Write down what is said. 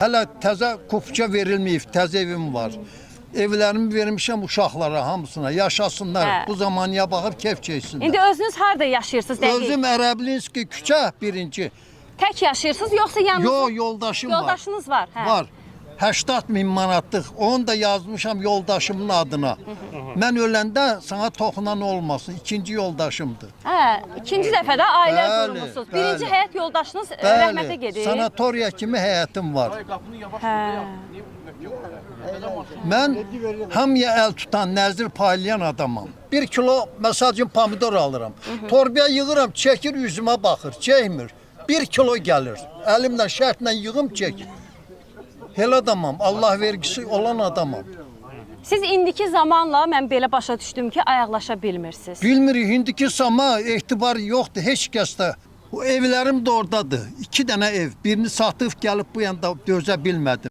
Hələ təzə kupça verilməyib, təzə evim var. Evlərimi vermişəm uşaqlara hamısına, yaşasınlar. Hə. Bu zamanıya baxıb keyf çəksinlər. İndi özünüz harda yaşayırsınız dəqiq? Özüm Ərəblinski küçə birinci. Tək yaşayırsınız yoxsa yanınızda? Yo, yoldaşım var. Yoldaşınız var. Hə. Var. 80.000 manatlıq. Onu da yazmışam yoldaşımın adına. Mən öləndə sana toxunan olmasın. İkinci yoldaşımdır. Hə, ikinci dəfə də ailə Bəli, qurmusunuz. bəli. Birinci həyat yoldaşınız rəhmətə gedir. Sanatoriya kimi həyatım var. Hə. Mən hamıya əl tutan, nəzir paylayan adamam. 1 kilo məsəl üçün pomidor alıram. Torbaya yığıram, çəkir üzümə baxır, çəkmir. 1 kilo gəlir. Əlimlə şərtlə yığım çəkir. Elə adamam, Allah vergisi olan adamam. Siz indiki zamanla mən belə başa düşdüm ki, ayaqlaşa bilmirsiniz. Bilmirik, indiki sama etibar yoxdur heç kəsdə. O evlərim də oradadır. 2 dənə ev, birini satıb gəlib bu yanda dözə bilmədim.